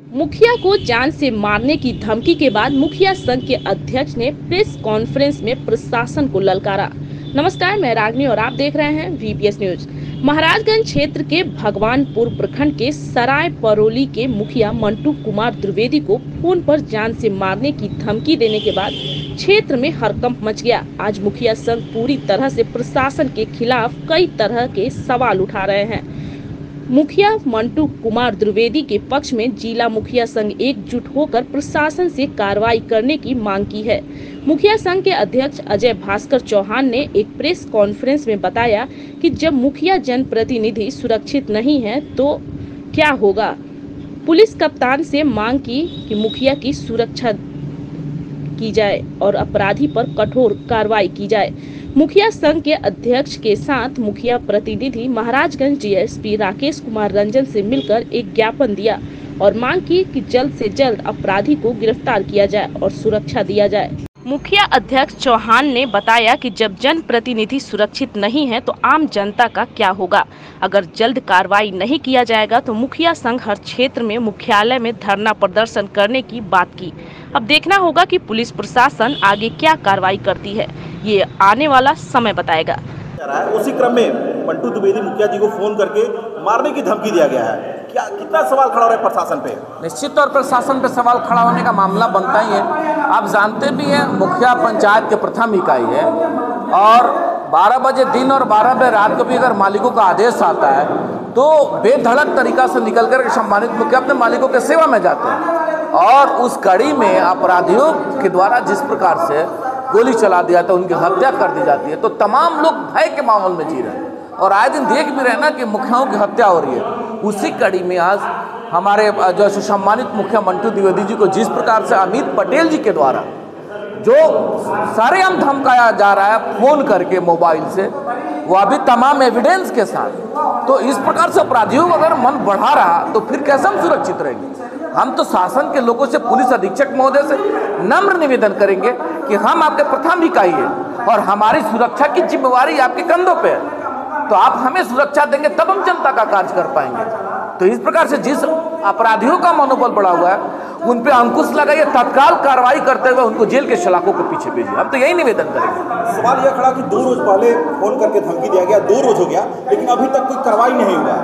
मुखिया को जान से मारने की धमकी के बाद मुखिया संघ के अध्यक्ष ने प्रेस कॉन्फ्रेंस में प्रशासन को ललकारा। नमस्कार, मैं रागनी और आप देख रहे हैं वीपीएस न्यूज। महाराजगंज क्षेत्र के भगवानपुर प्रखंड के सराय परोली के मुखिया मंटू कुमार द्विवेदी को फोन पर जान से मारने की धमकी देने के बाद क्षेत्र में हड़कंप मच गया। आज मुखिया संघ पूरी तरह से प्रशासन के खिलाफ कई तरह के सवाल उठा रहे हैं। मुखिया मंटू कुमार द्विवेदी के पक्ष में जिला मुखिया संघ एकजुट होकर प्रशासन से कार्रवाई करने की मांग की है। मुखिया संघ के अध्यक्ष अजय भास्कर चौहान ने एक प्रेस कॉन्फ्रेंस में बताया कि जब मुखिया जनप्रतिनिधि सुरक्षित नहीं है तो क्या होगा। पुलिस कप्तान से मांग की कि मुखिया की सुरक्षा की जाए और अपराधी पर कठोर कार्रवाई की जाए। मुखिया संघ के अध्यक्ष के साथ मुखिया प्रतिनिधि महाराजगंज डीएसपी राकेश कुमार रंजन से मिलकर एक ज्ञापन दिया और मांग की कि जल्द से जल्द अपराधी को गिरफ्तार किया जाए और सुरक्षा दिया जाए। मुखिया अध्यक्ष चौहान ने बताया कि जब जनप्रतिनिधि सुरक्षित नहीं है तो आम जनता का क्या होगा। अगर जल्द कार्रवाई नहीं किया जाएगा तो मुखिया संघ हर क्षेत्र में मुख्यालय में धरना प्रदर्शन करने की बात की। अब देखना होगा कि पुलिस प्रशासन आगे क्या कार्रवाई करती है, ये आने वाला समय बताएगा। उसी क्रम में मंटू द्विवेदी मुखिया जी को फोन करके मारने की धमकी दिया गया है। क्या कितना सवाल खड़ा हो रहा है प्रशासन पे? निश्चित तौर पर प्रशासन पे सवाल खड़ा होने का मामला बनता ही है। आप जानते भी हैं, मुखिया पंचायत के प्रथम इकाई है और 12 बजे दिन और 12 बजे रात को भी अगर मालिकों का आदेश आता है तो बेधड़क तरीका से निकल कर सम्मानित मुखिया अपने मालिकों के सेवा में जाते हैं और उस कड़ी में अपराधियों के द्वारा जिस प्रकार से गोली चला दिया तो उनकी हत्या कर दी जाती है, तो तमाम लोग भय के माहौल में जी रहे हैं और आए दिन देख भी रहे ना कि मुखियाओं की हत्या हो रही है। उसी कड़ी में आज हमारे जो सम्मानित मुखिया मंटू द्विवेदी जी को जिस प्रकार से अमित पटेल जी के द्वारा जो सरेआम धमकाया जा रहा है फोन करके मोबाइल से, वो अभी तमाम एविडेंस के साथ, तो इस प्रकार से अपराधियों का अगर मन बढ़ा रहा तो फिर कैसे हम सुरक्षित रहेंगे। हम तो शासन के लोगों से, पुलिस अधीक्षक महोदय से नम्र निवेदन करेंगे कि हम आपके प्रथम इकाई है और हमारी सुरक्षा की जिम्मेवारी आपके कंधों पे है, तो आप हमें सुरक्षा देंगे तब हम जनता का कार्य कर पाएंगे। तो इस प्रकार से जिस अपराधियों का मनोबल बढ़ा हुआ है उन पे अंकुश लगाइए, तत्काल कार्रवाई करते हुए उनको जेल के सलाखों के पीछे भेजिए। हम तो यही निवेदन करेंगे। सवाल यह खड़ा कि 2 रोज पहले फोन करके धमकी दिया गया, 2 रोज हो गया लेकिन अभी तक कोई कार्रवाई नहीं हुआ,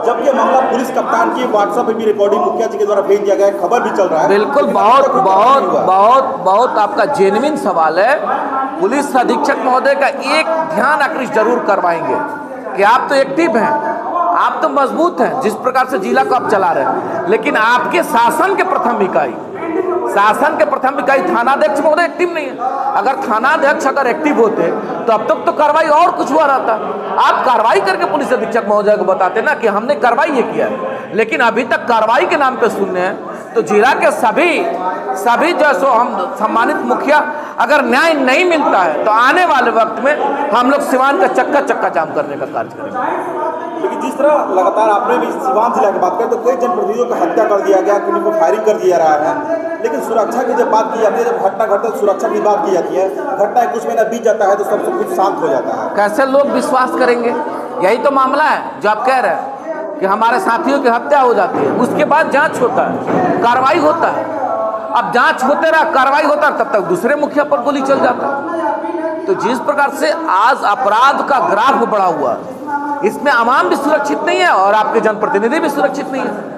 जबकि ये मामला पुलिस कप्तान की व्हाट्सएप पे भी रिकॉर्डिंग मुखिया जी के द्वारा भेज दिया गया है, खबर भी चल रहा है। बिल्कुल, बहुत आपका जेन्युइन सवाल है। पुलिस अधीक्षक महोदय का एक ध्यान आकृष्ट जरूर करवाएंगे कि आप तो एक्टिव हैं, आप तो मजबूत हैं जिस प्रकार से जिला को आप चला रहे हैं, लेकिन आपके शासन के प्रथम इकाई थानाध्यक्ष महोदय एक्टिव नहीं है। अगर थानाध्यक्ष अगर एक्टिव होते तो अब तक तो कार्रवाई और कुछ हुआ रहता। आप कार्रवाई करके पुलिस अधीक्षक महोदय को बताते ना कि हमने कार्रवाई ये किया है, लेकिन अभी तक कार्रवाई के नाम पे सुनने हैं। तो जिला के सभी जो सो हम सम्मानित मुखिया, अगर न्याय नहीं मिलता है तो आने वाले वक्त में हम लोग सिवान का चक्का जाम करने का कार्य करेंगे। लेकिन जिस तरह लगातार आपने भी सिवान जिला की बात करें तो कई जनप्रतिनिधियों को हत्या कर दिया गया, किन्हीं को फायरिंग कर दिया रहा है, लेकिन सुरक्षा की जब बात की जाती है, जब घटना घटता है सुरक्षा की बात की जाती है, घटना कुछ महीना बीत जाता है तो सब कुछ शांत हो जाता है। कैसे लोग विश्वास करेंगे? यही तो मामला है जो आप कह रहे हैं कि हमारे साथियों की हत्या हो जाती है, उसके बाद जांच होता है, कार्रवाई होता है। अब जांच होते रहा, कार्रवाई होता है, तब तक दूसरे मुखिया पर गोली चल जाता है। तो जिस प्रकार से आज अपराध का ग्राफ बढ़ा हुआ है, इसमें आवाम भी सुरक्षित नहीं है और आपके जनप्रतिनिधि भी सुरक्षित नहीं है।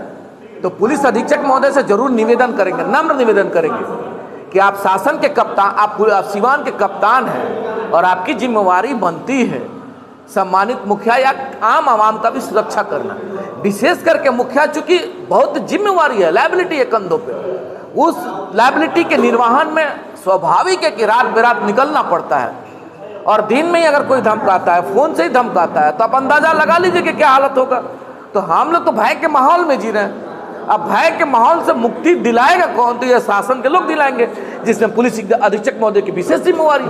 तो पुलिस अधीक्षक महोदय से जरूर निवेदन करेंगे, नम्र निवेदन करेंगे कि आप शासन के कप्तान, आप सिवान के कप्तान हैं और आपकी जिम्मेवारी बनती है सम्मानित मुखिया या आम आवाम का भी सुरक्षा करना। विशेष करके मुखिया चूंकि बहुत जिम्मेवारी है, लायबिलिटी है कंधों पे, उस लायबिलिटी के निर्वहन में स्वाभाविक है कि रात बेरात निकलना पड़ता है और दिन में ही अगर कोई धमकाता है, फोन से ही धमकाता है, तो आप अंदाजा लगा लीजिए कि क्या हालत होगा। तो हम लोग तो भय के माहौल में जी रहे हैं। अब भय के माहौल से मुक्ति दिलाएगा कौन? तो ये शासन के लोग दिलाएंगे, जिसमें पुलिस अधीक्षक महोदय की विशेष जिम्मेवारी।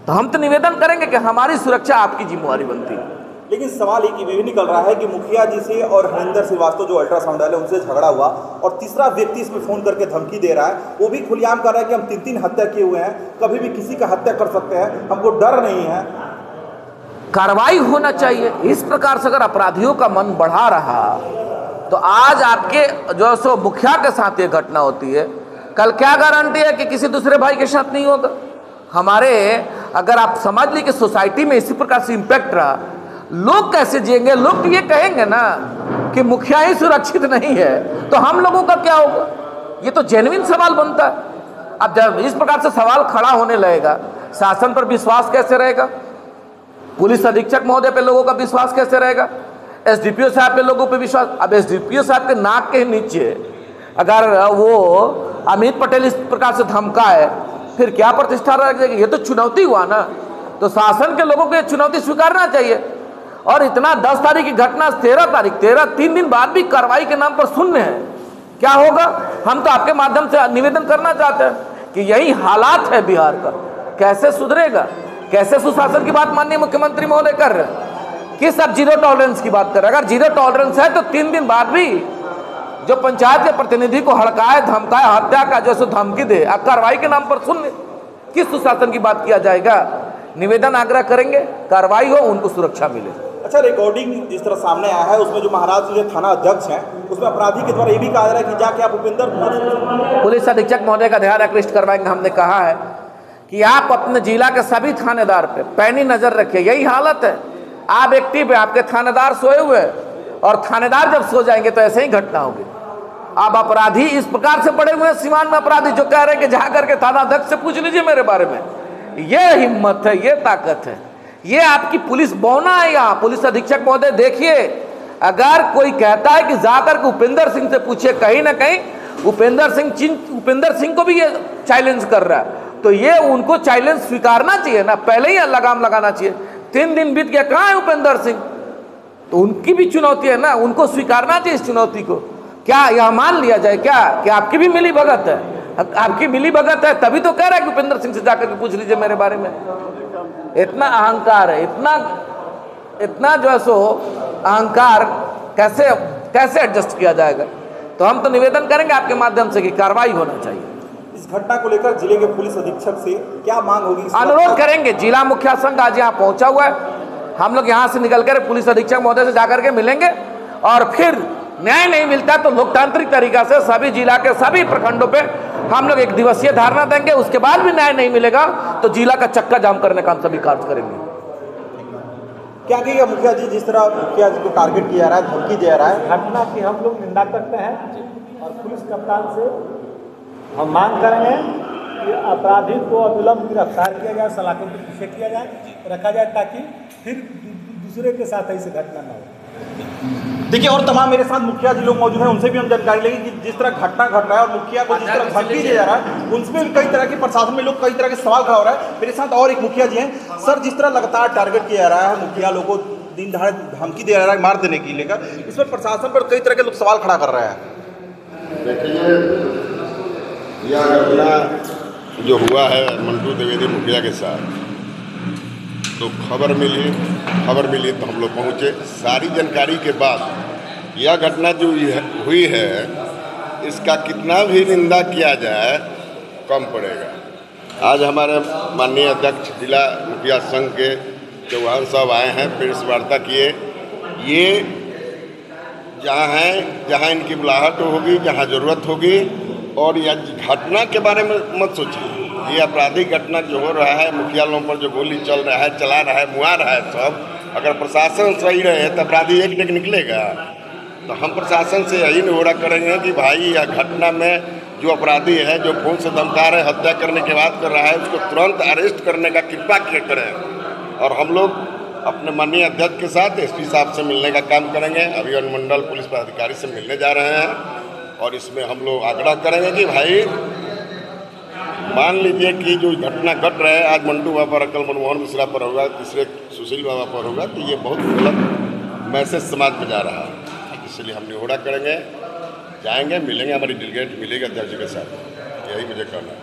तो हम तो निवेदन करेंगे कि हमारी सुरक्षा आपकी जिम्मेवारी बनती है। लेकिन सवाल एक ये भी निकल रहा है कि मुखिया जी से और हरिंदर श्रीवास्तव जो अल्ट्रासाउंड वाले उनसे झगड़ा हुआ और तीसरा व्यक्ति इसमें फोन करके धमकी दे रहा है, वो भी खुलेआम कर रहा है कि हम 3 हत्या किए हुए हैं, कभी भी किसी का हत्या कर सकते हैं, हमको डर नहीं है। कार्रवाई होना चाहिए। इस प्रकार से अगर अपराधियों का मन बढ़ा रहा तो आज आपके जो सो मुखिया के साथ ये घटना होती है, कल क्या गारंटी है कि किसी दूसरे भाई के साथ नहीं होगा? हमारे अगर आप समझ ली कि सोसाइटी में इसी प्रकार से इम्पैक्ट रहा, लोग कैसे जिएंगे? लोग तो ये कहेंगे ना कि मुखिया ही सुरक्षित नहीं है, तो हम लोगों का क्या होगा? ये तो जेन्युइन सवाल बनता है। अब जब इस प्रकार से सवाल खड़ा होने लगेगा, शासन पर विश्वास कैसे रहेगा? पुलिस अधीक्षक महोदय पे लोगों का विश्वास कैसे रहेगा? एसडीपीओ साहब पे लोगों पे विश्वास? अब एसडीपीओ साहब के नाक के नीचे अगर वो अमित पटेल इस प्रकार से धमकाए, फिर क्या प्रतिष्ठा रह जाएगी? ये तो चुनौती हुआ ना। तो शासन के लोगों को ये चुनौती स्वीकारना चाहिए। और इतना 10 तारीख की घटना 13 तारीख 3 दिन बाद भी कार्रवाई के नाम पर शून्य है, क्या होगा? हम तो आपके माध्यम से निवेदन करना चाहते हैं कि यही हालात है बिहार का, कैसे सुधरेगा? कैसे सुशासन की बात माननीय मुख्यमंत्री महोदय कर रहे हैं? किस अब जीरो टॉलरेंस की बात कर रहे हैं? अगर जीरो टॉलरेंस है तो 3 दिन बाद भी जो पंचायत के प्रतिनिधि को हड़काए, धमकाए, हत्या का जो सो धमकी दे, कार्रवाई के नाम पर शून्य, किस सुशासन की बात किया जाएगा? निवेदन आग्रह करेंगे, कार्रवाई हो, उनको सुरक्षा मिले। अच्छा, रिकॉर्डिंग जिस तरह सामने आया है उसमें जो महाराज थाना अध्यक्ष हैं, उसमें अपराधी के द्वारा ये भी कहा जा रहा है कि जाके आप उपेंद्र पुलिस अधीक्षक महोदय का ध्यान आकृष्ट करवाएंगे। हमने कहा है कि आप अपने जिला के सभी थानेदार पे पैनी नजर रखिए। यही हालत है, आप एक्टिव है, आपके थानेदार सोए हुए हैं, और थानेदार जब सो जाएंगे तो ऐसे ही घटना होगी। अब अपराधी इस प्रकार से पड़े हुए हैं सीमान में, अपराधी जो कह रहे हैं कि जा करके थाना अध्यक्ष से पूछ लीजिए मेरे बारे में। ये हिम्मत है, ये ताकत है, ये आपकी पुलिस बौना है। यहाँ पुलिस अधीक्षक महोदय देखिए, अगर कोई कहता है कि जाकर के उपेंद्र सिंह से पूछिए, कहीं ना कहीं उपेंद्र सिंह को भी ये चैलेंज कर रहा है, तो ये उनको चैलेंज स्वीकारना चाहिए ना, पहले ही लगाम लगाना चाहिए। 3 दिन बीत गया, कहाँ है उपेंद्र सिंह? तो उनकी भी चुनौती है ना, उनको स्वीकारना चाहिए इस चुनौती को। क्या यह मान लिया जाए क्या कि आपकी भी मिली भगत है? आपकी मिली भगत है तभी तो कह रहा है कि उपेंद्र सिंह से जाकर के पूछ लीजिए मेरे बारे में। इतना अहंकार है, इतना जो है सो अहंकार कैसे एडजस्ट किया जाएगा? तो हम तो निवेदन करेंगे आपके माध्यम से कि कार्रवाई होना चाहिए। इस घटना को लेकर जिले के पुलिस अधीक्षक से क्या मांग होगी? अनुरोध करेंगे। जिला मुखिया संघ आज यहाँ पहुंचा हुआ है, हम लोग यहाँ से निकल कर पुलिस अधीक्षक महोदय से जाकर के मिलेंगे, और फिर न्याय नहीं मिलता तो लोकतांत्रिक तरीका से सभी जिला के सभी प्रखंडों पे हम लोग 1 दिवसीय धारणा देंगे। उसके बाद भी न्याय नहीं मिलेगा तो जिला का चक्का जाम करने का हम सभी कार्य करेंगे। क्या कहिएगा मुखिया जी, जिस तरह मुखिया जी को टारगेट किया जा रहा है, धमकी दिया जा रहा है? घटना की हम लोग निंदा करते हैं और पुलिस कप्तान से हम मांग करेंगे कि अपराधी को अविलंब गिरफ्तार किया जाए, सलाखों के पीछे किया जाए, रखा जाए, ताकि फिर दूसरे के साथ ऐसी घटना न हो। देखिए, और तमाम मेरे साथ मुखिया जी लोग मौजूद हैं, उनसे भी हम जानकारी लेंगे कि जिस तरह घटना घट रहा है और मुखिया को जिस तरह धमकी दिया जा रहा है, उनमें भी कई तरह के प्रशासन में लोग कई तरह के सवाल खड़ा हो रहा है। मेरे साथ और एक मुखिया जी हैं। सर, जिस तरह लगातार टारगेट किया जा रहा है, मुखिया लोगों को दिन दहाड़े धमकी दिया जा रहा है मार देने की लेकर, इसमें प्रशासन पर कई तरह के लोग सवाल खड़ा कर रहे हैं। देखिए, यह घटना जो हुआ है मंटू द्विवेदी मुखिया के साथ, तो खबर मिली तो हम लोग पहुँचे। सारी जानकारी के बाद यह घटना जो हुई है, इसका कितना भी निंदा किया जाए कम पड़ेगा। आज हमारे माननीय अध्यक्ष जिला मुखिया संघ के चौहान साहब आए हैं, प्रेस वार्ता किए। ये जहाँ इनकी बुलाहट होगी, जहाँ ज़रूरत होगी, और यह घटना के बारे में मत सोचिए। ये आपराधिक घटना जो हो रहा है, मुखिया लोगों पर जो गोली चला रहा है, मुआ रहा है सब, अगर प्रशासन सही रहे तो अपराधी एक निकलेगा। तो हम प्रशासन से यही निहोरा करेंगे कि भाई यह घटना में जो अपराधी है, जो फोन से धमका रहे, हत्या करने की बात कर रहा है, उसको तुरंत अरेस्ट करने का कृपा करें। और हम लोग अपने माननीय अध्यक्ष के साथ एसपी साहब से मिलने का काम करेंगे। अभी अनुमंडल पुलिस पदाधिकारी से मिलने जा रहे हैं, और इसमें हम लोग आग्रह करेंगे कि भाई मान लीजिए कि जो घटना घट रहा है आज मंटू बाबा पर, कल मनमोहन मिश्रा पर होगा, तीसरे सुशील बाबा पर होगा, तो ये बहुत गलत मैसेज समाज में जा रहा है। इसलिए हम निहोरा करेंगे, जाएंगे, मिलेंगे, हमारी डेलीगेट मिलेगा अध्यक्ष के साथ। यही मुझे कहना है।